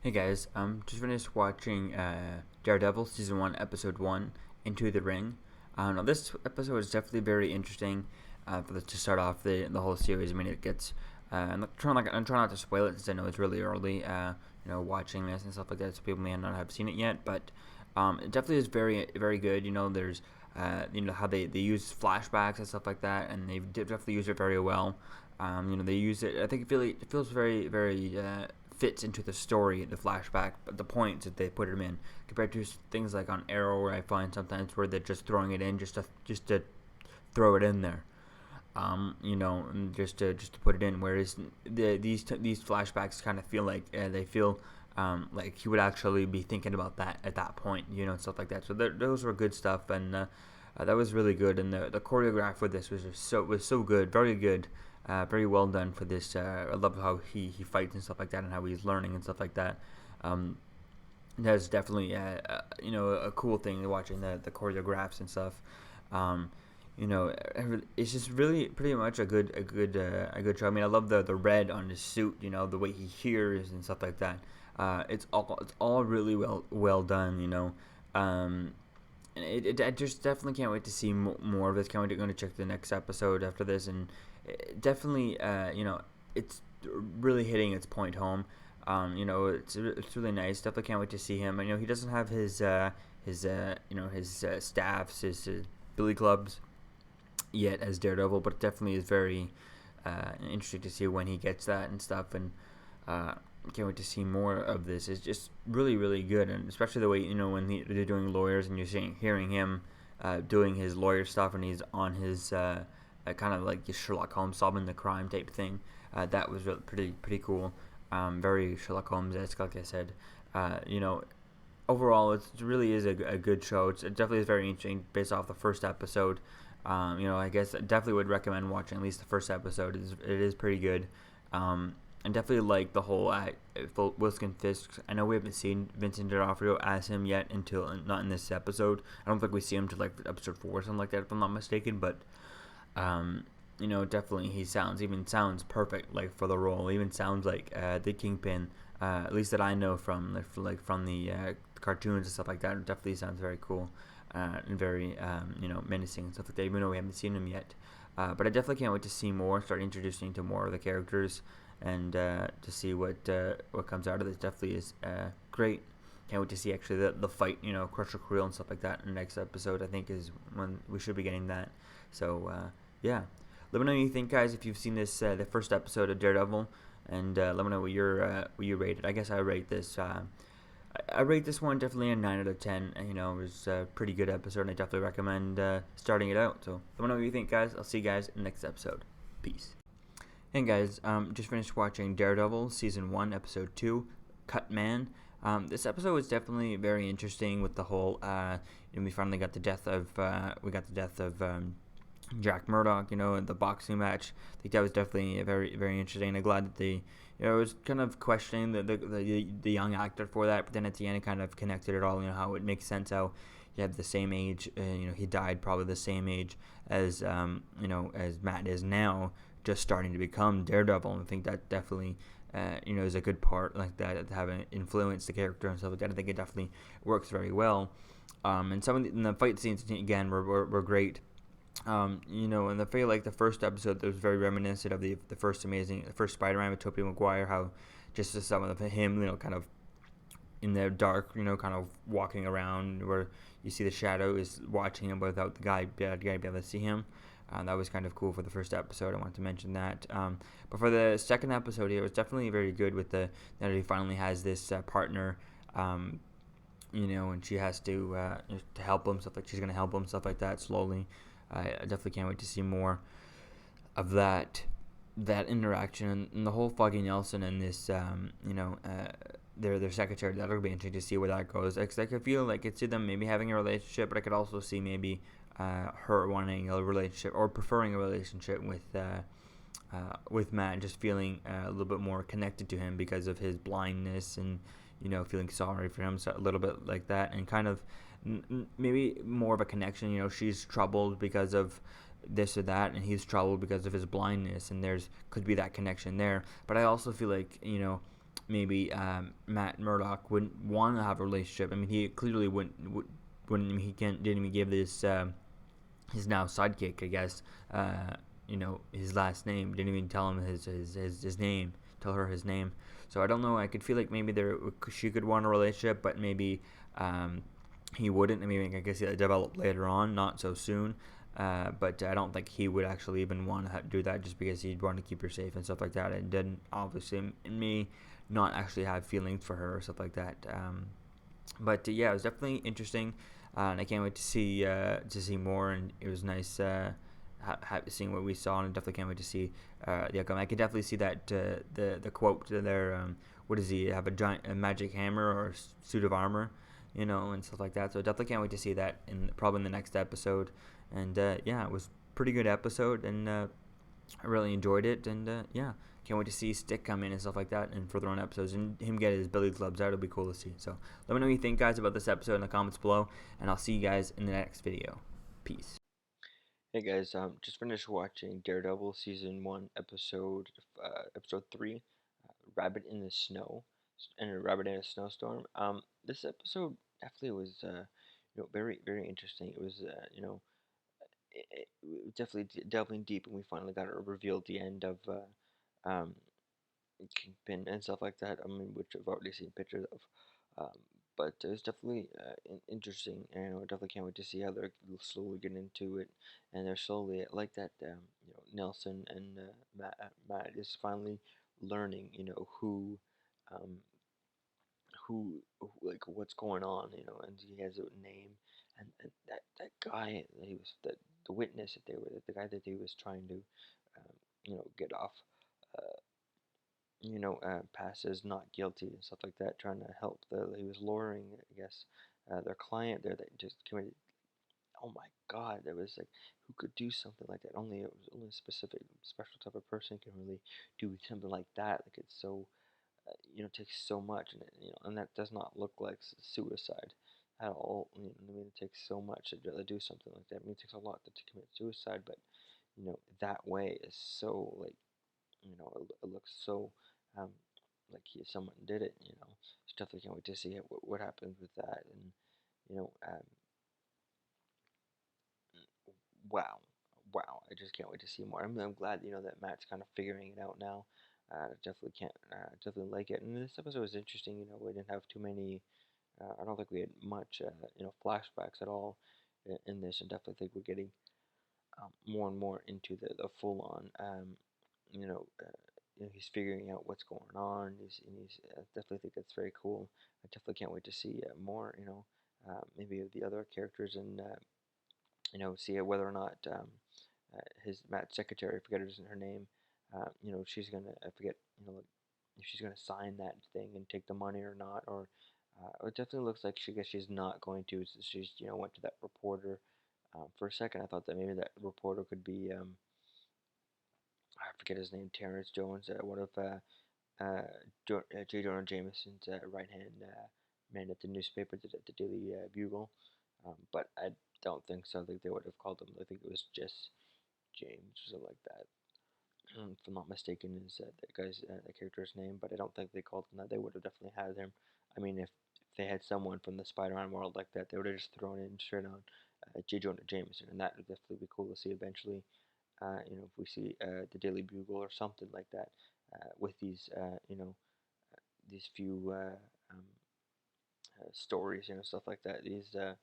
Hey guys, just finished watching Daredevil season 1, episode 1, Into the Ring. Now this episode is definitely very interesting to start off the whole series. I mean, it gets. I'm trying not to spoil it since I know it's really early. Watching this and stuff like that, so people may not have seen it yet. But it definitely is very good. There's how they use flashbacks and stuff like that, and they definitely use it very well. They use it. I think it feels very fits into the story, the flashback, but the points that they put them in compared to things like on Arrow, where I find sometimes where they're just throwing it in just to throw it in there. And just to put it in. Whereas these flashbacks kind of feel like they feel like he would actually be thinking about that at that point, and stuff like that. So those were good stuff, and that was really good. And the choreograph for this was so good, very good. Very well done for this. I love how he fights and stuff like that, and how he's learning and stuff like that. Um, that's definitely a cool thing watching the choreographs and stuff. Um, it's just really pretty much a good show. I mean, I love the red on his suit. The way he hears and stuff like that. It's all really well done. And I just definitely can't wait to see more of this. Can't wait to go to check the next episode after this, and definitely, it's really hitting its point home. It's really nice. Definitely can't wait to see him. I know he doesn't have his staffs, his billy clubs yet as Daredevil, but it definitely is very interesting to see when he gets that and stuff. And uh, can't wait to see more of this. It's just really good, and especially the way when they're doing lawyers and hearing him doing his lawyer stuff, and he's on his kind of like Sherlock Holmes solving the crime type thing. That was really pretty cool. Very Sherlock Holmes-esque, like I said. Uh, you know, Overall, it really is a good show. It definitely is very interesting based off the first episode. I guess I definitely would recommend watching at least the first episode. It is pretty good. And definitely like the whole Wilson Fisk. I know we haven't seen Vincent D'Onofrio as him yet until not in this episode. I don't think we see him till like episode 4 or something like that, if I'm not mistaken. But definitely he sounds perfect like for the role. Even sounds like the Kingpin, at least that I know from the cartoons and stuff like that. It definitely sounds very cool and very menacing and stuff like that. Even though we haven't seen him yet, but I definitely can't wait to see more. Start introducing to more of the characters and to see what comes out of this. Definitely is great. Can't wait to see actually the fight, Crusher Creel and stuff like that in the next episode. I think is when we should be getting that. So yeah, let me know what you think, guys. If you've seen this, the first episode of Daredevil, and let me know what you rated. I guess I rate this. I rate this one definitely a 9 out of 10. It was a pretty good episode, and I definitely recommend starting it out. So let me know what you think, guys. I'll see you guys in the next episode. Peace. Hey guys, just finished watching Daredevil season 1, episode 2, Cut Man. This episode was definitely very interesting with the whole. We finally got the death of Jack Murdoch, in the boxing match. I think that was definitely very interesting. I'm glad that they, I was kind of questioning the young actor for that, but then at the end it kind of connected it all. How it makes sense how he had the same age. He died probably the same age as as Matt is now, just starting to become Daredevil. And I think that definitely. Is a good part like that, having influenced the character and stuff like that. I think it definitely works very well. And some of the fight scenes again were great. And I feel like the first episode was very reminiscent of the first Spider-Man with Tobey Maguire. How just some of him, kind of in the dark, kind of walking around where you see the shadow is watching him without the bad guy be able to see him. That was kind of cool for the first episode. I want to mention that. But for the second episode here, it was definitely very good with that he finally has this partner. And she has to help him, stuff like she's gonna help him, stuff like that slowly. I definitely can't wait to see more of that interaction and the whole Foggy Nelson and this their secretary. That'll be interesting to see where that goes. I could feel like I could see them maybe having a relationship, but I could also see maybe her wanting a relationship or preferring a relationship with Matt, and just feeling a little bit more connected to him because of his blindness, and feeling sorry for him, so a little bit like that, and kind of maybe more of a connection. She's troubled because of this or that, and he's troubled because of his blindness, and could be that connection there. But I also feel like maybe Matt Murdock wouldn't want to have a relationship. I mean, he clearly wouldn't he can't didn't even give this his now sidekick, I guess, his last name. Didn't even tell him his name. Tell her his name. So I don't know. I could feel like maybe she could want a relationship, but maybe he wouldn't. I mean, I guess it developed later on, not so soon. But I don't think he would actually even want to do that just because he'd want to keep her safe and stuff like that. And didn't obviously in me not actually have feelings for her or stuff like that. But yeah, it was definitely interesting, and I can't wait to see more. And it was nice seeing what we saw, and I definitely can't wait to see the outcome. I can definitely see that the quote there. What does he have, a magic hammer or suit of armor, and stuff like that. So I definitely can't wait to see that probably in the next episode. And yeah, it was a pretty good episode, and I really enjoyed it. And yeah, can't wait to see Stick come in and stuff like that and further on episodes and him get his billy clubs out. It'll be cool to see. So let me know what you think, guys, about this episode in the comments below, and I'll see you guys in the next video. Peace. Hey guys, just finished watching Daredevil season 1, episode 3, Rabbit in the Snow, and a Rabbit in a Snowstorm. This episode definitely was, very very interesting. It was, it definitely delving deep, and we finally got a reveal at the end of um, Kingpin and stuff like that. I mean, which I've already seen pictures of. But it's definitely interesting, and I definitely can't wait to see how they're slowly getting into it, and they're slowly like that. Nelson and Matt is finally learning, um, like what's going on, and he has a name, and that guy that he was the witness that they were the guy that he was trying to, get off. Uh, passes not guilty and stuff like that, trying to help he was luring, I guess, their client there that just committed. Oh my God, there was like, who could do something like that? Only it was only a specific, special type of person can really do something like that. Like it's so, takes so much, and that does not look like suicide at all. I mean, it takes so much to really do something like that. I mean, it takes a lot to commit suicide, but that way is so like it looks so um, like someone did it. So definitely can't wait to see what happens with that. And you know, um, wow, wow! I just can't wait to see more. I'm glad that Matt's kind of figuring it out now. Definitely can't definitely like it. And this episode was interesting. We didn't have too many. I don't think we had much flashbacks at all in this, and definitely think we're getting more and more into the full on, you know, uh, he's figuring out what's going on. He's definitely think that's very cool. I definitely can't wait to see more, maybe of the other characters, and see whether or not his Matt's secretary, I forget her name, she's gonna, I forget, if she's gonna sign that thing and take the money or not, or it definitely looks like she's not going to. She's went to that reporter. For a second, I thought that maybe that reporter could be, I forget his name, Terrence Jones, one of J. Jonah Jameson's right hand man at the newspaper, the Daily Bugle. But I don't think so. I think they would have called him. I think it was just James or something like that. If I'm not mistaken, is that guy's the character's name. But I don't think they called him that. They would have definitely had him. I mean, if they had someone from the Spider-Man world like that, they would have just thrown in straight on J. Jonah Jameson, and that would definitely be cool to see eventually. If we see the Daily Bugle or something like that with these, these few stories, stuff like that. These um,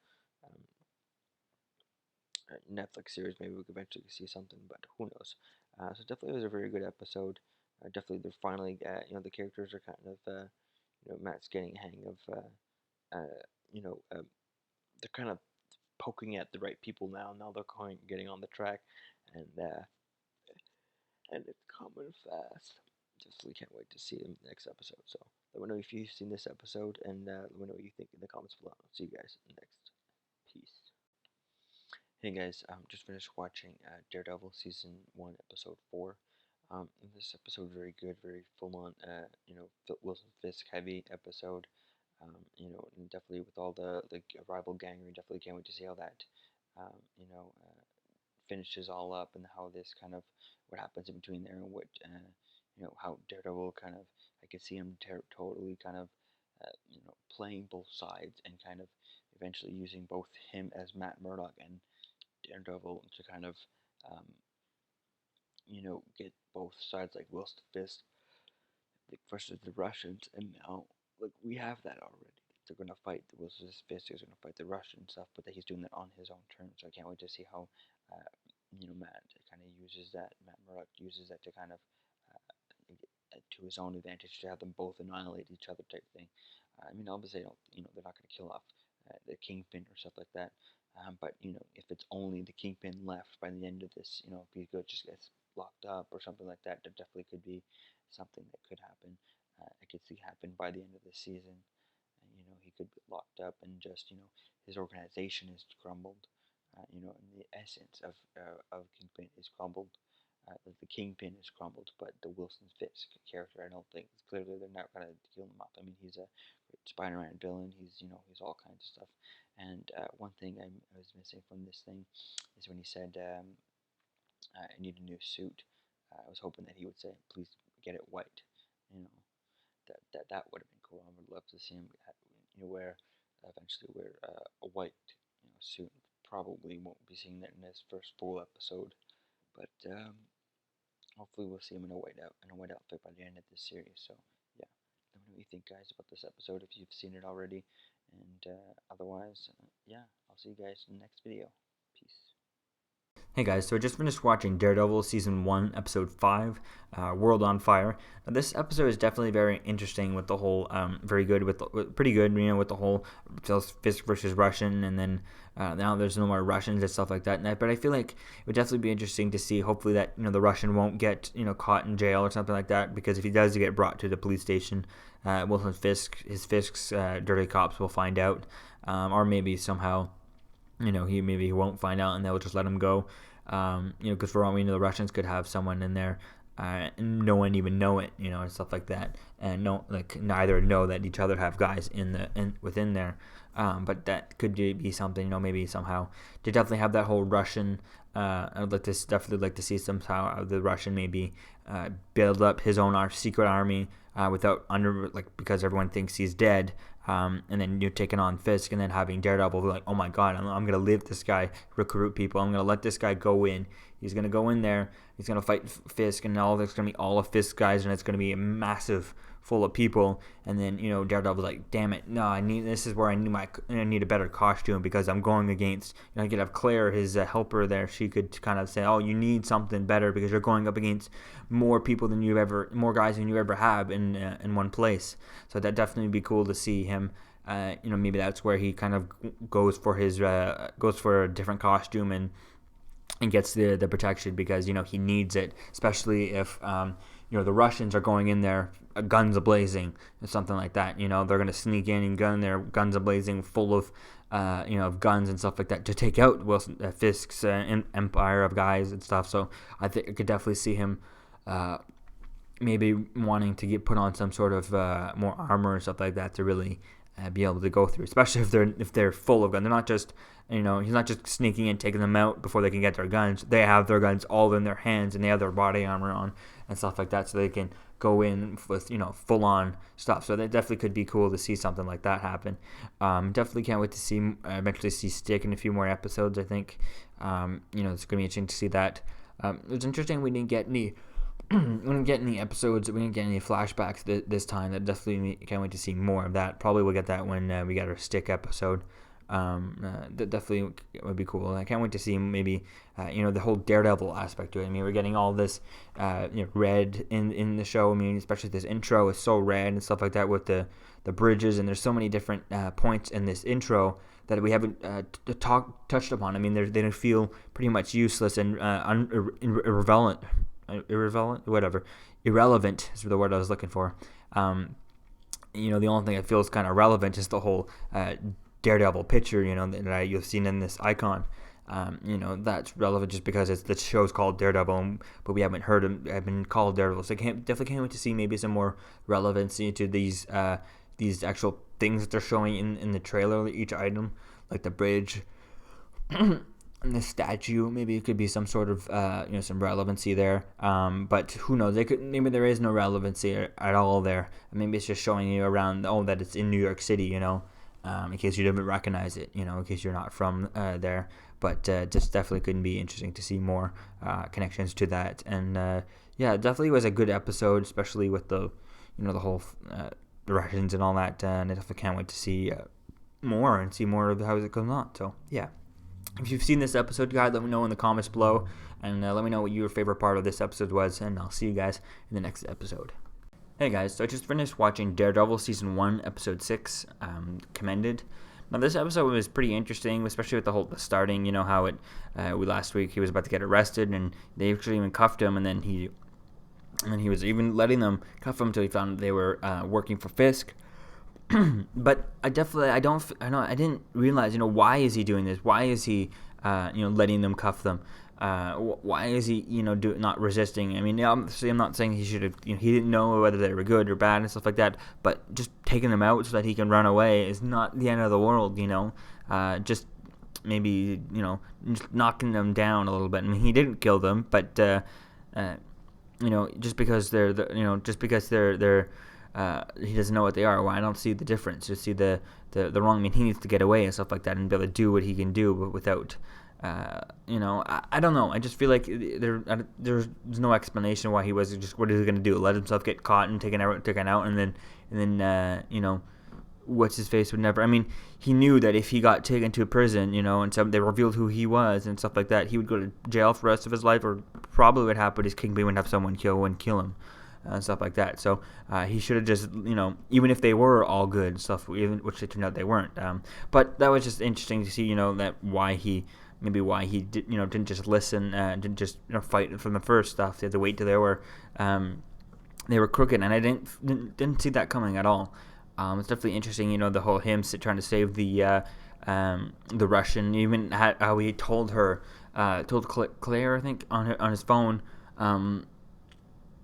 Netflix series, maybe we could eventually see something, but who knows? So definitely was a very good episode. Definitely, they're finally, the characters are kind of, Matt's getting a hang of, you know, um, they're kind of poking at the right people now. Now they're getting on the track, and it's coming fast. Definitely can't wait to see them in the next episode. So let me know if you've seen this episode, and let me know what you think in the comments below. See you guys next. Peace. Hey guys, just finished watching Daredevil season 1, episode 4. This episode very good, very full on. Wilson Fisk heavy episode. And definitely with all the rival gang, we definitely can't wait to see how that, um, you know, uh, finishes all up, and how this kind of what happens in between there, and what how Daredevil kind of, I could see him totally kind of playing both sides and kind of eventually using both him as Matt Murdock and Daredevil to kind of um, get both sides like Wilson Fisk like versus the Russians, and now like we have that already. They're gonna fight the Wilson Fisk is gonna fight the Russian stuff, but that he's doing that on his own terms. So I can't wait to see how Matt kind of uses that. Matt Murdock uses that to kind of to his own advantage to have them both annihilate each other type thing. I mean, obviously, they're not going to kill off the Kingpin or stuff like that. But if it's only the Kingpin left by the end of this, if he just gets locked up or something like that, that definitely could be something that could happen. I could see happen by the end of the season. He could get locked up and just, his organization is crumbled. And the essence of Kingpin is crumbled. The Kingpin is crumbled, but the Wilson Fisk character, I don't think. Clearly, they're not gonna kill him off. I mean, he's a great Spider-Man villain. He's all kinds of stuff. And one thing I was missing from this thing is when he said, "I need a new suit." I was hoping that he would say, "Please get it white." You know, that would have been cool. I would love to see him, eventually wear a white, suit. Probably won't be seeing that in his first full episode, but hopefully we'll see him in a white outfit by the end of this series. So yeah, let me know what you think, guys, about this episode if you've seen it already, and otherwise, yeah, I'll see you guys in the next video. Peace. Hey guys, so I just finished watching Daredevil Season 1, Episode 5, World on Fire. Now, this episode is definitely very interesting with the whole, pretty good, with the whole Fisk versus Russian, and then now there's no more Russians and stuff like that. But I feel like it would definitely be interesting to see, hopefully, that, the Russian won't get, caught in jail or something like that, because if he does get brought to the police station, Wilson Fisk, Fisk's dirty cops will find out, or maybe somehow... he won't find out and they'll just let him go. Because for all we know, the Russians could have someone in there, and no one even know it, and stuff like that, and neither know that each other have guys within there. But that could be something, maybe somehow to definitely have that whole Russian. I'd definitely like to see somehow the Russian maybe build up his own secret army without because everyone thinks he's dead. And then you're taking on Fisk, and then having Daredevil be like, oh my god, I'm gonna leave this guy, recruit people, I'm gonna let this guy go in. He's gonna go in there, he's gonna fight Fisk, and there's gonna be all of Fisk guys, and it's gonna be a massive full of people. And then Daredevil's like, damn it, no, this is where I need a better costume, because I'm going against. I could have Claire, his helper there. She could kind of say, oh, you need something better because you're going up against more people than more guys than you ever have in one place. So that definitely would be cool to see him. Maybe that's where he kind of goes for a different costume and gets the protection, because he needs it, especially if the Russians are going in there guns a-blazing or something like that. They're going to sneak in and guns a-blazing, full of of guns and stuff like that, to take out Wilson Fisk's empire of guys and stuff. So I think I could definitely see him maybe wanting to put on some sort of more armor and stuff like that to really be able to go through, especially if they're full of guns. They're not just he's not just sneaking in, taking them out before they can get their guns. They have their guns all in their hands, and they have their body armor on and stuff like that, so they can go in with full on stuff. So that definitely could be cool to see something like that happen. Definitely can't wait to eventually see Stick in a few more episodes. I think it's gonna be interesting to see that. It's interesting we didn't get any. We didn't get any episodes. We didn't get any flashbacks this time. That definitely can't wait to see more of that. Probably we'll get that when we get our Stick episode. That definitely would be cool. And I can't wait to see maybe the whole Daredevil aspect to it. I mean, we're getting all this red in the show. I mean, especially this intro is so red and stuff like that with the bridges, and there's so many different points in this intro that we haven't touched upon. I mean, they feel pretty much useless and irrelevant. Irrelevant is the word I was looking for. The only thing that feels kind of relevant is the whole Daredevil picture, that you've seen in this icon. That's relevant just because the show's called Daredevil, but we haven't heard him have been called Daredevil. So definitely can't wait to see maybe some more relevancy to these actual things that they're showing in the trailer, each item, like the bridge. the statue. Maybe it could be some sort of some relevancy there. But who knows? Maybe there is no relevancy at all there. Maybe it's just showing you around that it's in New York City. In case you didn't recognize it. In case you're not from there. But just definitely couldn't be interesting to see more connections to that. And it definitely was a good episode, especially with the the whole the Russians and all that. And I definitely can't wait to see more and see more of how it goes on. So yeah. If you've seen this episode, guys, let me know in the comments below, and let me know what your favorite part of this episode was, and I'll see you guys in the next episode. Hey guys, so I just finished watching Daredevil Season 1, Episode 6, Commended. Now this episode was pretty interesting, especially with the starting, how it, last week he was about to get arrested, and they actually even cuffed him, and then he was even letting them cuff him until he found they were working for Fisk. But I didn't realize, why is he doing this? Why is he, letting them cuff them? Why is he, not resisting? I mean, obviously, I'm not saying he should have, he didn't know whether they were good or bad and stuff like that. But just taking them out so that he can run away is not the end of the world, Just maybe, just knocking them down a little bit. I mean, he didn't kill them, but just because they're he doesn't know what they are. Well, I don't see the difference. Just see the wrong. I mean, he needs to get away and stuff like that, and be able to do what he can do, but without, I don't know. I just feel like there's no explanation why he was just. What is he going to do? Let himself get caught and taken out, and then what's his face would never. I mean, he knew that if he got taken to a prison, and they revealed who he was and stuff like that, he would go to jail for the rest of his life, or probably what happened is Kingpin would have someone kill him. And stuff like that. So he should have just, even if they were all good stuff, which it turned out they weren't. But that was just interesting to see, that why he did, didn't just listen, didn't just fight from the first stuff. They had to wait till they were crooked, and I didn't see that coming at all. It's definitely interesting, the whole him trying to save the Russian, even how he told Claire, I think, on his phone.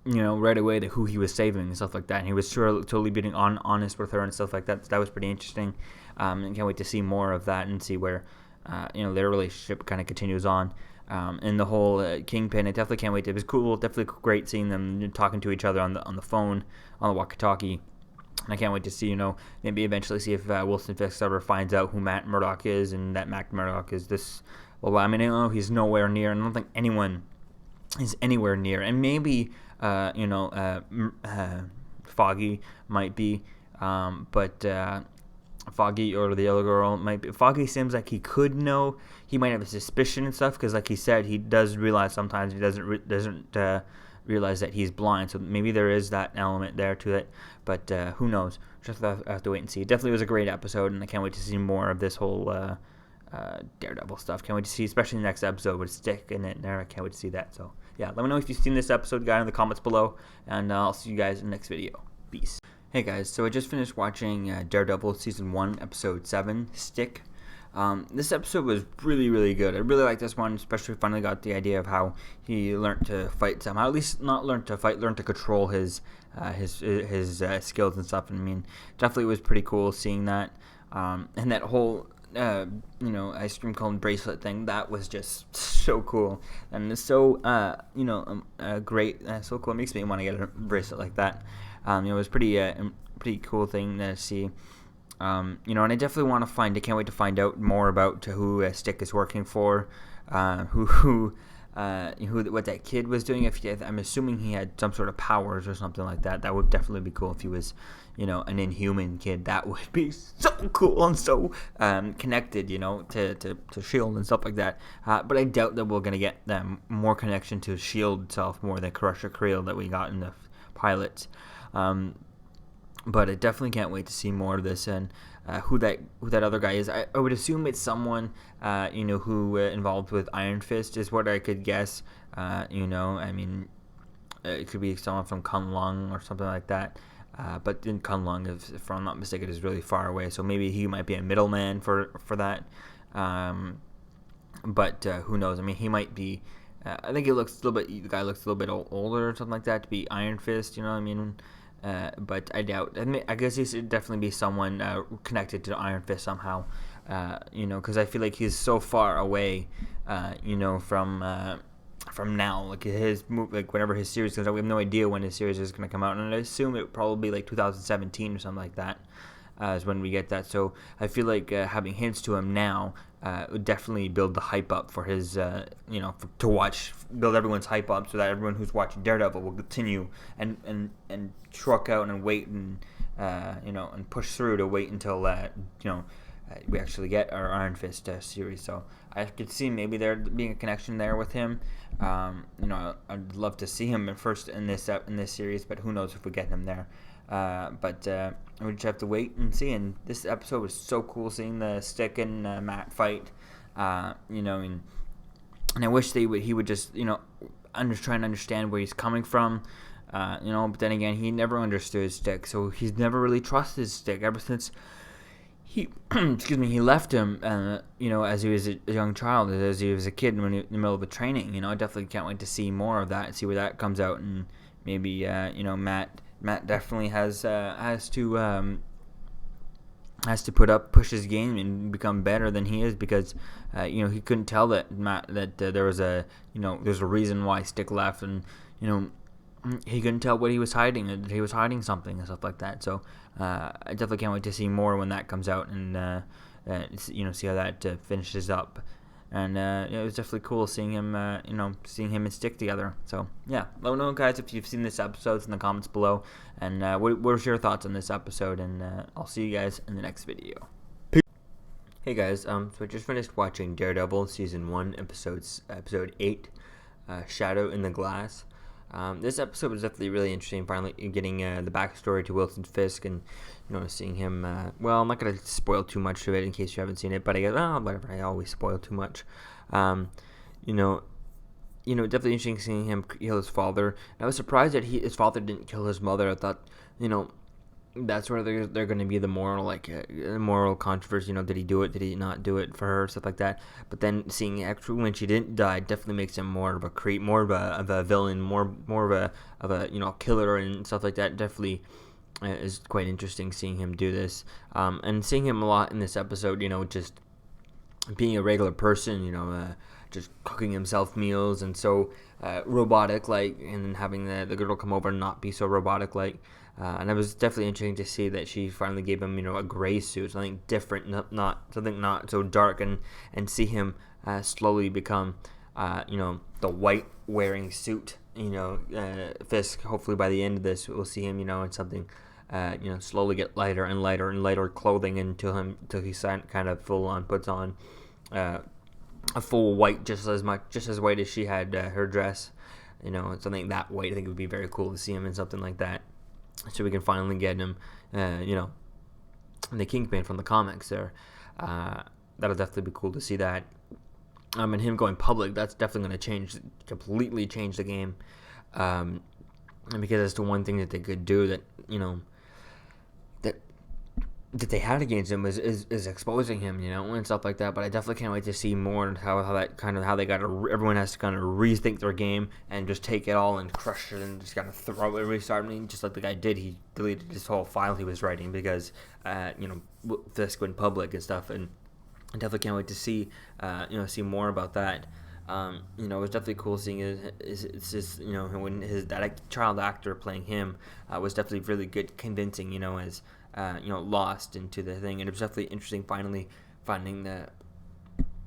Right away who he was saving and stuff like that. And he was totally being honest with her and stuff like that. So that was pretty interesting. And can't wait to see more of that and see where, their relationship kind of continues on. And the whole Kingpin, I definitely can't wait. It was cool, definitely great seeing them talking to each other on the phone, on the walkie-talkie. And I can't wait to see, maybe eventually see if Wilson Fisk ever finds out who Matt Murdock is, and that Matt Murdock is this. Well, I mean, I know he's nowhere near, and I don't think anyone is anywhere near. And maybe Foggy might be, but Foggy or the other girl might be. Foggy seems like he could know. He might have a suspicion and stuff, because like he said, he does realize sometimes he doesn't realize that he's blind. So maybe there is that element there to it, but who knows? Just have to wait and see. It definitely was a great episode, and I can't wait to see more of this whole Daredevil stuff. Can't wait to see, especially the next episode with Stick in it there. I can't wait to see that. So yeah, let me know if you've seen this episode, guys, in the comments below, and I'll see you guys in the next video. Peace. Hey guys, so I just finished watching Daredevil Season 1, Episode 7, Stick. This episode was really, really good. I really like this one, especially finally got the idea of how he learned to fight somehow. At least not learn to fight, learn to control his skills and stuff. And I mean, definitely was pretty cool seeing that. And that whole ice cream cone bracelet thing, that was just so cool, and it's so great, so cool. It makes me want to get a bracelet like that. It was pretty cool thing to see. And I definitely want to can't wait to find out more about who Stick is working for, what that kid was doing. I'm assuming he had some sort of powers or something like that. That would definitely be cool if he was, an Inhuman kid. That would be so cool and so connected, to S.H.I.E.L.D. and stuff like that. But I doubt that we're gonna get more connection to S.H.I.E.L.D. itself more than Crusher Creel that we got in the pilots. But I definitely can't wait to see more of this and who that other guy is. I would assume it's someone who involved with Iron Fist is what I could guess. I mean, it could be someone from Kunlun or something like that. But in Kunlun, if I'm not mistaken, is really far away. So maybe he might be a middleman for that. But who knows? I mean, he might be. I think the guy looks a little bit older or something like that to be Iron Fist. You know what I mean? But I doubt. I guess he should definitely be someone connected to Iron Fist somehow. because I feel like he's so far away, from now. Like whenever his series comes out, we have no idea when his series is going to come out, and I assume it would probably be like 2017 or something like that. Is when we get that. So I feel like having hints to him now would definitely build the hype up for his, to watch, build everyone's hype up so that everyone who's watching Daredevil will continue and truck out and wait and, and push through to wait until, we actually get our Iron Fist series. So I could see maybe there being a connection there with him. I'd love to see him first in this series, but who knows if we get him there. But we just have to wait and see. And this episode was so cool, seeing the Stick and Matt fight. And I wish he would just try and understand where he's coming from. But then again, he never understood Stick, so he's never really trusted Stick ever since he he left him. As he was a young child, as he was a kid when in the middle of a training. I definitely can't wait to see more of that, see where that comes out, and maybe Matt definitely has to push his game and become better than he is, because he couldn't tell that there was there's a reason why Stick left, and he couldn't tell what he was hiding, and he was hiding something and stuff like that. So I definitely can't wait to see more when that comes out, and see how that finishes up. And it was definitely cool seeing him, and Stick together. So yeah, let me know, guys, if you've seen this episode in the comments below, and what was your thoughts on this episode. And I'll see you guys in the next video. Peace. Hey guys, so I just finished watching Daredevil season 1, episode 8, Shadow in the Glass. This episode was definitely really interesting. Finally, getting the backstory to Wilson Fisk, and seeing him. Well, I'm not gonna spoil too much of it in case you haven't seen it, but I guess whatever. I always spoil too much. Definitely interesting seeing him kill his father. And I was surprised that his father didn't kill his mother. I thought, that's where they're going to be the moral controversy. Did he do it? Did he not do it for her? Stuff like that. But then seeing actually when she didn't die definitely makes him more of a creep, more of a villain, more of a killer and stuff like that. Definitely is quite interesting seeing him do this, and seeing him a lot in this episode. Just being a regular person. Just cooking himself meals and so robotic like, and having the girl come over and not be so robotic like. And it was definitely interesting to see that she finally gave him, a gray suit, something different, something not so dark, and see him slowly become, the white wearing suit. Fisk. Hopefully by the end of this, we'll see him, in something, slowly get lighter and lighter and lighter clothing until he kind of full on puts on a full white, just as white as she had her dress. Something that white. I think it would be very cool to see him in something like that. So we can finally get him, the Kingpin from the comics there. That'll definitely be cool to see that. And him going public, that's definitely going to completely change the game. And because that's the one thing that they could do that, that they had against him is exposing him, and stuff like that. But I definitely can't wait to see more and how they got to, everyone has to kind of rethink their game and just take it all and crush it and just kind of throw it, restart. I mean, just like the guy did, he deleted his whole file he was writing because Fisk went public and stuff. And I definitely can't wait to see see more about that. It was definitely cool seeing when that child actor playing him was definitely really good, convincing, as lost into the thing. And it was definitely interesting finally finding the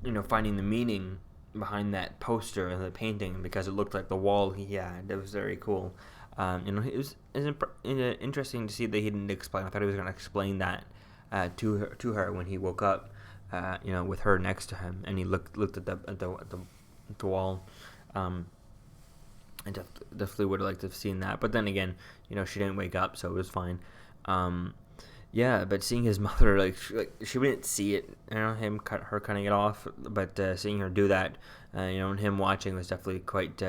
meaning behind that poster and the painting, because it looked like the wall he had. It was very cool. It was interesting to see that he didn't explain. I thought he was going to explain that to her when he woke up, with her next to him, and he looked at the wall. I definitely would have liked to have seen that, but then again, she didn't wake up, so it was fine. But seeing his mother, like she wouldn't see it, her cutting it off, but seeing her do that, and him watching was definitely quite.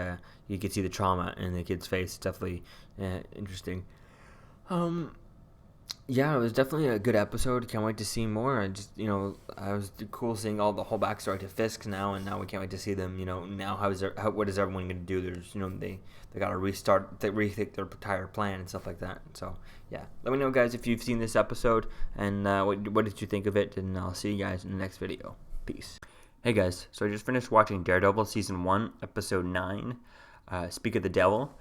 You could see the trauma in the kid's face. Definitely interesting. Yeah, it was definitely a good episode. Can't wait to see more. I was cool seeing all the whole backstory to Fisk now, and now we can't wait to see them. Now what is everyone going to do? There's, they got to rethink their entire plan and stuff like that. So yeah, let me know, guys, if you've seen this episode and what did you think of it, and I'll see you guys in the next video. Peace. Hey guys, so I just finished watching Daredevil season 1, episode 9. Speak of the Devil.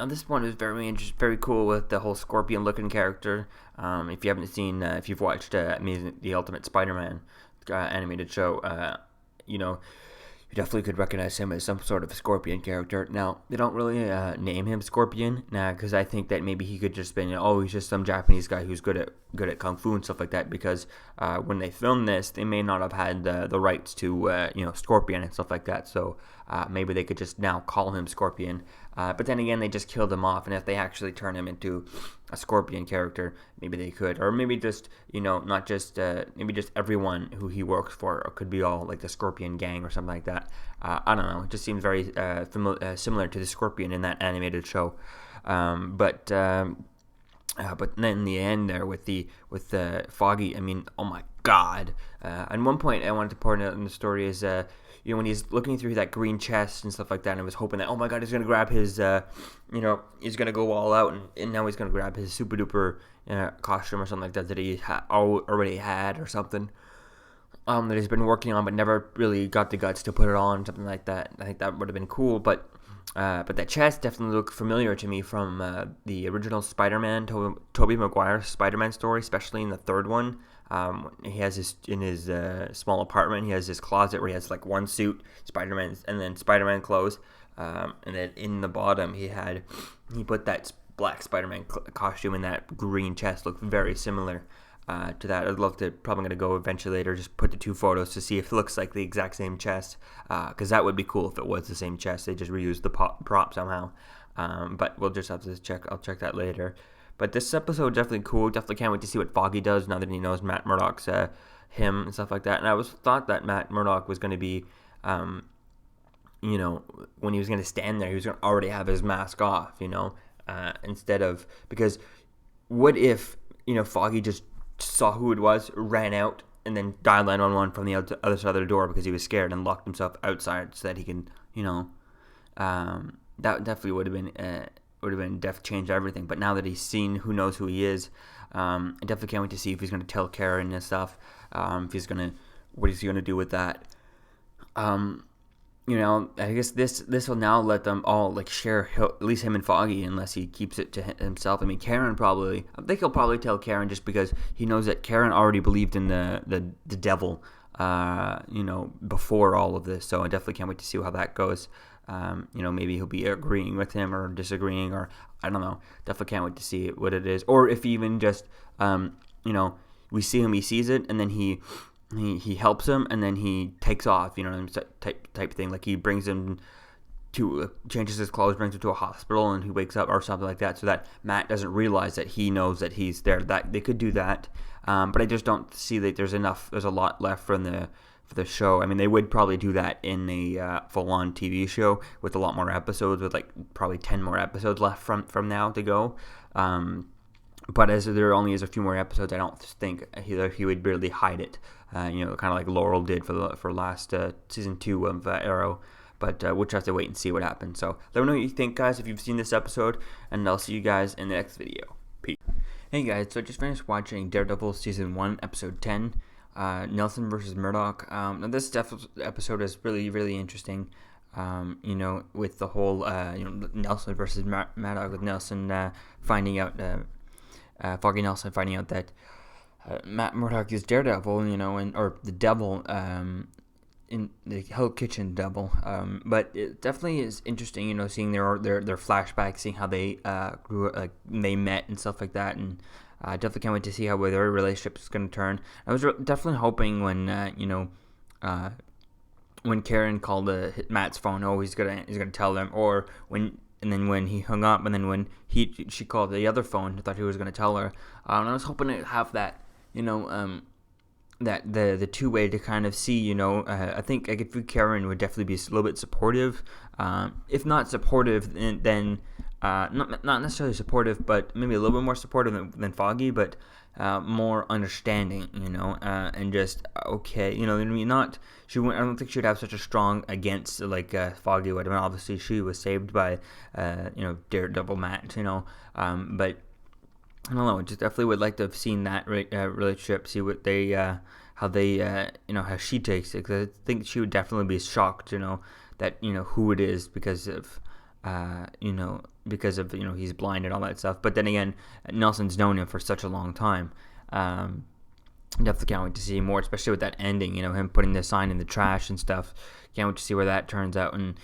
Now this one is very cool with the whole scorpion-looking character. If you haven't seen, if you've watched the Ultimate Spider-Man animated show, you know, you definitely could recognize him as some sort of Scorpion character. Now, they don't really name him Scorpion, because I think that maybe he could just been, he's just some Japanese guy who's good at kung fu and stuff like that. Because when they filmed this, they may not have had the rights to Scorpion and stuff like that. So maybe they could just now call him Scorpion. But then again, they just killed him off, and if they actually turn him into a Scorpion character, maybe they could, or maybe just not just maybe just everyone who he works for could be all like the Scorpion gang or something like that. I don't know. It just seems very similar to the Scorpion in that animated show. But then in the end there with Foggy, I mean, oh my God! At one point, I wanted to point out in the story is when he's looking through that green chest and stuff like that, and I was hoping that, oh my God, he's gonna grab his he's gonna go all out, and now he's gonna grab his super duper costume or something like that he already had or something. That he's been working on but never really got the guts to put it on, something like that. I think that would have been cool, but that chest definitely looked familiar to me from the original Spider-Man, Tobey Maguire Spider-Man story, especially in the third one. He has in his small apartment, he has his closet where he has like one suit, Spider-Man, and then Spider-Man clothes, and then in the bottom he put that black Spider-Man costume in that green chest. Looked very similar to that. I'd love to, probably going to go eventually later, just put the two photos to see if it looks like the exact same chest, because that would be cool if it was the same chest. They just reused the prop somehow, but we'll just have to check. I'll check that later. But this episode definitely cool. Definitely can't wait to see what Foggy does now that he knows Matt Murdock's him and stuff like that. And I thought that Matt Murdock was going to be, when he was going to stand there, he was going to already have his mask off, instead of, because what if Foggy just saw who it was, ran out, and then dialed 911 from the other side of the door because he was scared and locked himself outside so that he can, that definitely would have been changed everything. But now that he's seen who knows who he is, I definitely can't wait to see if he's going to tell Karen and stuff. What is he going to do with that? I guess this will now let them all like share at least him and Foggy, unless he keeps it to himself. I mean, I think he'll probably tell Karen just because he knows that Karen already believed in the devil, before all of this. So I definitely can't wait to see how that goes. Maybe he'll be agreeing with him or disagreeing, or I don't know. Definitely can't wait to see what it is, or if even just, we see him, he sees it, and then he helps him, and then he takes off, type thing. Like he brings him to changes his clothes, brings him to a hospital, and he wakes up or something like that, so that Matt doesn't realize that he knows that he's there. That they could do that, but I just don't see that there's a lot left for the show. I mean, they would probably do that in a full-on TV show with a lot more episodes, with like probably 10 more episodes left from now to go. But as there only is a few more episodes, I don't think he would really hide it. Kind of like Laurel did for last season 2 of Arrow. But we'll just have to wait and see what happens. So let me know what you think, guys, if you've seen this episode, and I'll see you guys in the next video. Peace. Hey guys, so I just finished watching Daredevil season 1, episode 10. Nelson versus Murdock. Now this episode is really, really interesting. With the whole Nelson versus Murdock, with Nelson finding out, Foggy Nelson finding out that Matt Murdock is Daredevil, or the devil, in the Hell Kitchen devil. But it definitely is interesting, seeing their flashbacks, seeing how they grew, like they met and stuff like that, and I definitely can't wait to see how their relationship is going to turn. I was definitely hoping when Karen called Matt's phone, he's gonna tell them, or when he hung up, and then when she called the other phone, I thought he was gonna tell her. And I was hoping to have that, that the two-way to kind of see, I think Karen would definitely be a little bit supportive. If not supportive, then not necessarily supportive, but maybe a little bit more supportive than Foggy, but more understanding, and just okay, I mean, not she. I don't think she would have such a strong against like Foggy would. I mean, obviously she was saved by Daredevil Matt, but I don't know. Just definitely would like to have seen that relationship, see what they, how they, how she takes it. Because I think she would definitely be shocked, that who it is because of, he's blind and all that stuff. But then again, Nelson's known him for such a long time. Definitely can't wait to see more, especially with that ending. Him putting the sign in the trash and stuff. Can't wait to see where that turns out. And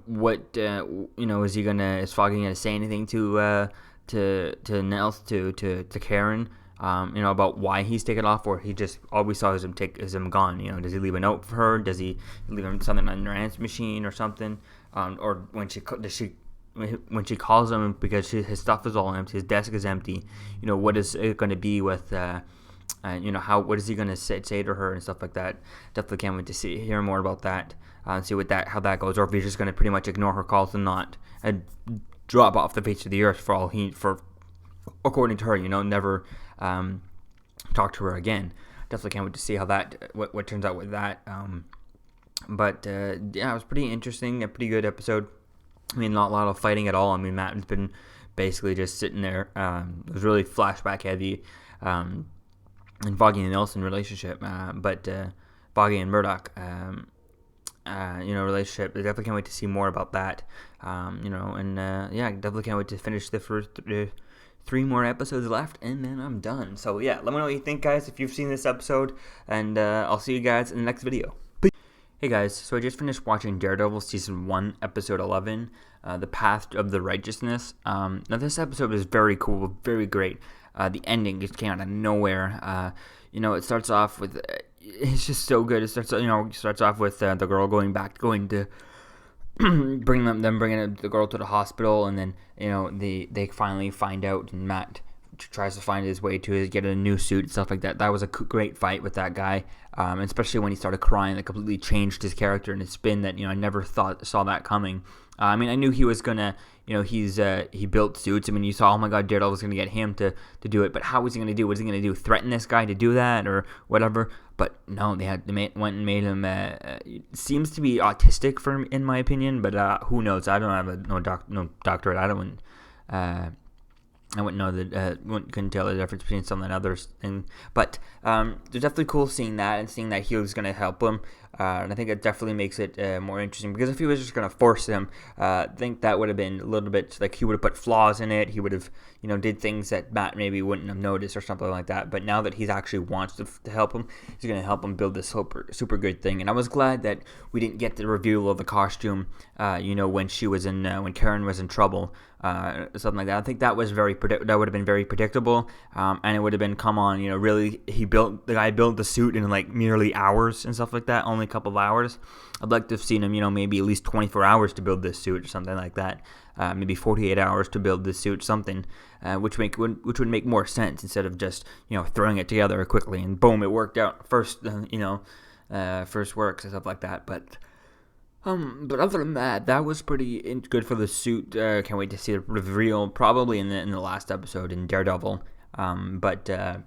what, is Foggy gonna say anything to Nels to Karen, about why he's taken off, or he just all we saw is him gone. Does he leave a note for her? Does he leave him something on her answer machine or something? Or when she calls him because his stuff is all empty, his desk is empty. What is it going to be with? What is he going to say to her and stuff like that? Definitely can't wait to hear more about that. And see how that goes, or if he's just going to pretty much ignore her calls and not drop off the face of the earth according to her, never talk to her again. Definitely can't wait to see how that what turns out with that. But it was pretty interesting, a pretty good episode. I mean, not a lot of fighting at all. I mean, Matt has been basically just sitting there. It was really flashback heavy, in Foggy and Nelson relationship. But Foggy and Murdoch, relationship. I definitely can't wait to see more about that. Definitely can't wait to finish the first 3 more episodes left, and then I'm done. So yeah, let me know what you think, guys, if you've seen this episode, and I'll see you guys in the next video. Peace. Hey guys, so I just finished watching Daredevil Season 1, Episode 11, The Path of the Righteousness. Now this episode is very cool, very great. The ending just came out of nowhere. It starts off with... it's just so good. It starts off with the girl going to bringing the girl to the hospital, and then they finally find out, and Matt tries to find his way to get a new suit and stuff like that. That was a great fight with that guy, especially when he started crying. That completely changed his character and his spin. That I never saw that coming. I mean, I knew he was gonna, he built suits. I mean, you saw, oh my God, Daredevil was gonna get him to do it, but how was he gonna do? What is he gonna do? Threaten this guy to do that or whatever? But no, they went and made him. Seems to be autistic in my opinion, but who knows? I don't have no doctorate. I wouldn't know couldn't tell the difference between some and others. But it's definitely cool seeing that and seeing that he was going to help him. And I think it definitely makes it more interesting, because if he was just going to force him, I think that would have been a little bit like he would have put flaws in it. He would have, did things that Matt maybe wouldn't have noticed or something like that. But now that he actually wants to help him, he's going to help him build this super good thing. And I was glad that we didn't get the reveal of the costume, when she was when Karen was in trouble. Something like that. I think that was that would have been very predictable, and it would have been, come on, really, the guy built the suit in like merely hours and stuff like that, only a couple of hours. I'd like to have seen him, maybe at least 24 hours to build this suit or something like that, maybe 48 hours to build this suit, something, which would make more sense instead of just throwing it together quickly and boom, it worked out first, first works and stuff like that, but. But other than that, that was pretty good for the suit. Can't wait to see the reveal, probably in the last episode in Daredevil. But I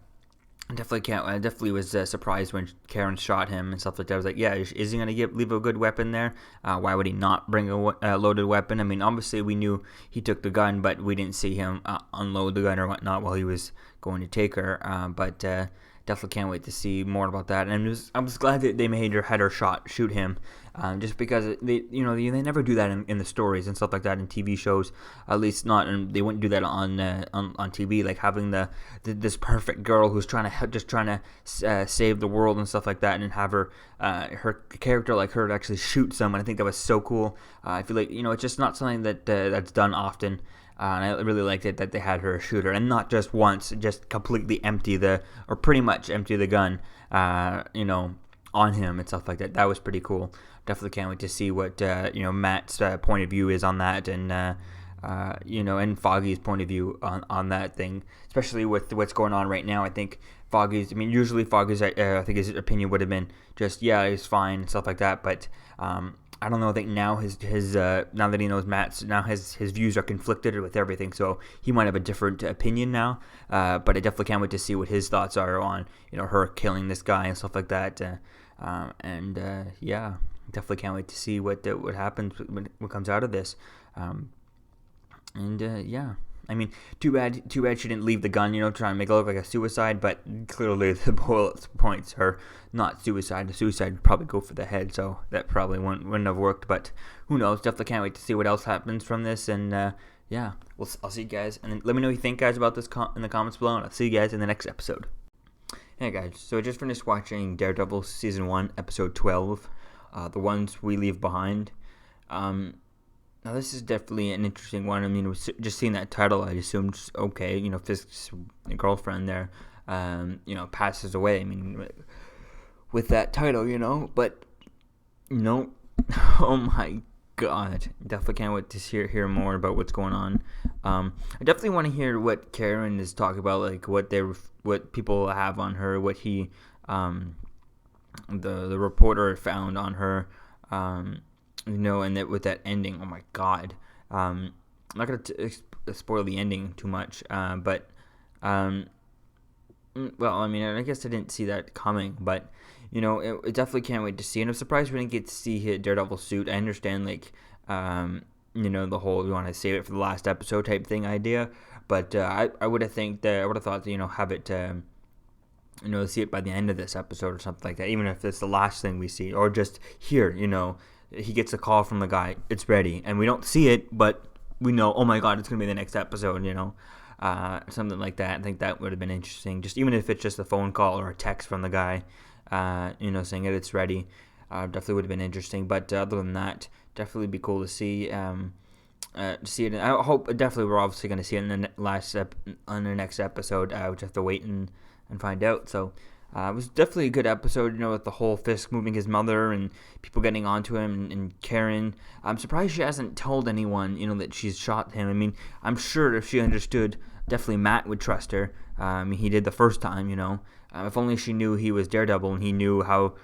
definitely was surprised when Karen shot him and stuff like that. I was like, yeah, is he gonna leave a good weapon there? Why would he not bring a loaded weapon? I mean, obviously we knew he took the gun, but we didn't see him unload the gun or whatnot while he was going to take her. But definitely can't wait to see more about that. And I was glad that they made her shoot him. Just because they never do that in the stories and stuff like that in TV shows, at least not, and they wouldn't do that on TV, like having this perfect girl who's trying to save the world and stuff like that, and have her character like her actually shoot someone. I think that was so cool. I feel like it's just not something that's done often. And I really liked it that they had her shoot her, and not just once, just completely pretty much empty the gun, on him and stuff like that. That was pretty cool. Definitely can't wait to see what Matt's point of view is on that, and and Foggy's point of view on that thing, especially with what's going on right now. I think usually Foggy's, I think his opinion would have been just, yeah, he's fine and stuff like that, but I don't know. I think now his now that he knows Matt's, now his views are conflicted with everything. So he might have a different opinion now. But I definitely can't wait to see what his thoughts are on her killing this guy and stuff like that. Yeah, definitely can't wait to see what happens what comes out of this. Yeah. I mean, too bad she didn't leave the gun, trying to make it look like a suicide, but clearly the bullet points are not suicide. The suicide would probably go for the head, so that probably wouldn't have worked, but who knows. Definitely can't wait to see what else happens from this, and yeah, I'll see you guys, and then let me know what you think, guys, about this in the comments below, and I'll see you guys in the next episode. Hey guys, so I just finished watching Daredevil Season 1, Episode 12, The Ones We Leave Behind. Now, this is definitely an interesting one. I mean, just seeing that title, I assumed, okay, Fisk's girlfriend there, passes away. I mean, with that title, but, no. Oh, my God. Definitely can't wait to hear more about what's going on. I definitely want to hear what Karen is talking about, like, what people have on her, what he, the reporter found on her, and that with that ending, oh my God, I'm not gonna spoil the ending too much, but well, I mean, I guess I didn't see that coming, but it definitely can't wait to see, and I'm surprised we didn't get to see Daredevil suit. I understand, like, the whole we want to save it for the last episode type thing idea, but I would have thought that have it. See it by the end of this episode or something like that, even if it's the last thing we see, or just here, he gets a call from the guy, it's ready, and we don't see it, but we know, oh my God, it's going to be the next episode, something like that. I think that would have been interesting, just even if it's just a phone call or a text from the guy, saying that it's ready. Definitely would have been interesting, but other than that, definitely be cool to see it. I hope, definitely we're obviously going to see it in the next episode. We just have to wait and find out, so it was definitely a good episode, with the whole Fisk moving his mother and people getting onto him, and Karen. I'm surprised she hasn't told anyone, that she's shot him. I mean, I'm sure if she understood, definitely Matt would trust her. He did the first time, if only she knew he was Daredevil and he knew how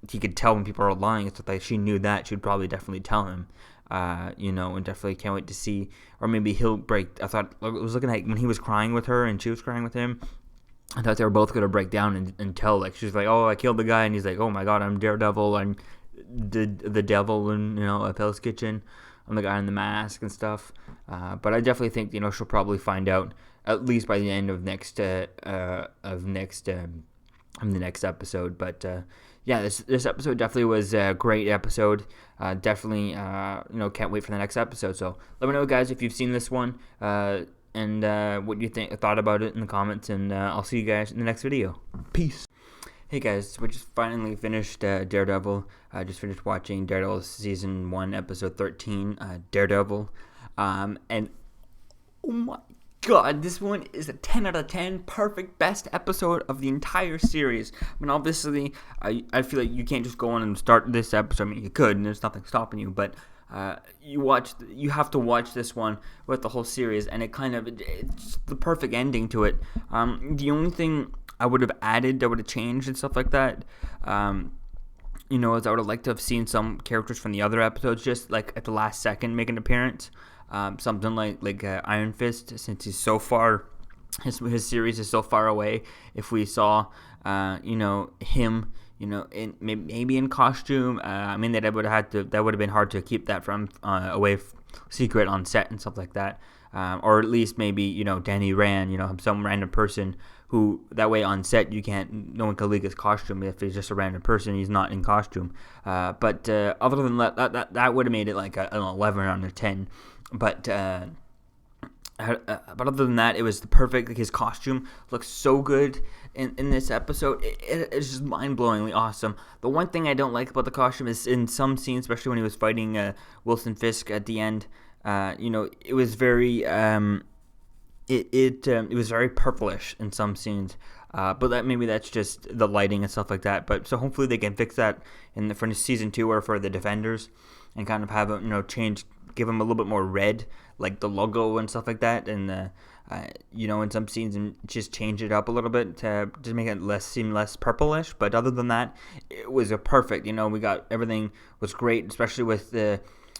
he could tell when people are lying. It's like she knew that, she'd probably definitely tell him. And definitely can't wait to see, or maybe he'll break. I was looking at when he was crying with her and she was crying with him. I thought they were both going to break down and tell, like, she's like, oh, I killed the guy, and he's like, oh my God, I'm Daredevil, I'm the devil in, a Hell's Kitchen, I'm the guy in the mask and stuff, but I definitely think, she'll probably find out, at least by the end of the next episode, but, yeah, this episode definitely was a great episode, definitely, can't wait for the next episode, so let me know, guys, if you've seen this one, and what you thought about it in the comments, and I'll see you guys in the next video. Peace. Hey guys, we just finally finished Daredevil. I just finished watching Daredevil Season 1, Episode 13, Daredevil. And oh my God, this one is a 10 out of 10, perfect, best episode of the entire series. I mean, obviously, I feel like you can't just go on and start this episode. I mean, you could, and there's nothing stopping you, but you have to watch this one with the whole series, and it's the perfect ending to it. The only thing I would have added, I would have changed and stuff like that, is I would have liked to have seen some characters from the other episodes just like at the last second make an appearance. Something like Iron Fist, since he's so far, his series is so far away. If we saw, him, maybe in costume. I mean, that would have been hard to keep that from away secret on set and stuff like that. Or at least maybe Danny Rand, some random person who that way on set no one can leak his costume if he's just a random person, he's not in costume. But other than that would have made it like an 11 out of 10. But other than that, it was the perfect. Like, his costume looks so good in this episode. It's just mind-blowingly awesome. The one thing I don't like about the costume is in some scenes, especially when he was fighting Wilson Fisk at the end. It was very it was very purplish in some scenes. But maybe that's just the lighting and stuff like that. But so hopefully they can fix that for season 2 or for the Defenders, and kind of have change. Give them a little bit more red, like the logo and stuff like that, and in some scenes and just change it up a little bit to just make it seem less purplish. But other than that, it was a perfect. We got everything was great, especially with the.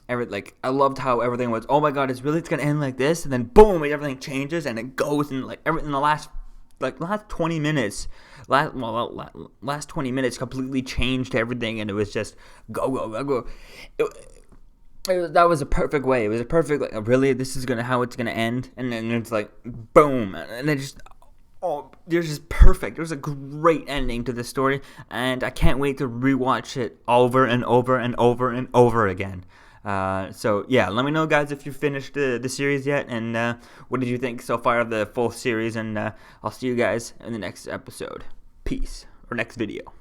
I loved how everything was. Oh my God, it's gonna end like this, and then boom, everything changes and it goes, and everything in the last 20 minutes, last 20 minutes completely changed everything, and it was just go go go go. That was a perfect way. It was a perfect really, this is how it's gonna end, and then it's boom, and then just. Oh, they're just perfect. It was a great ending to the story, and I can't wait to rewatch it over and over and over and over again. So yeah, let me know, guys, if you finished the series yet, and what did you think so far of the full series, and I'll see you guys in the next episode. Peace. Or next video.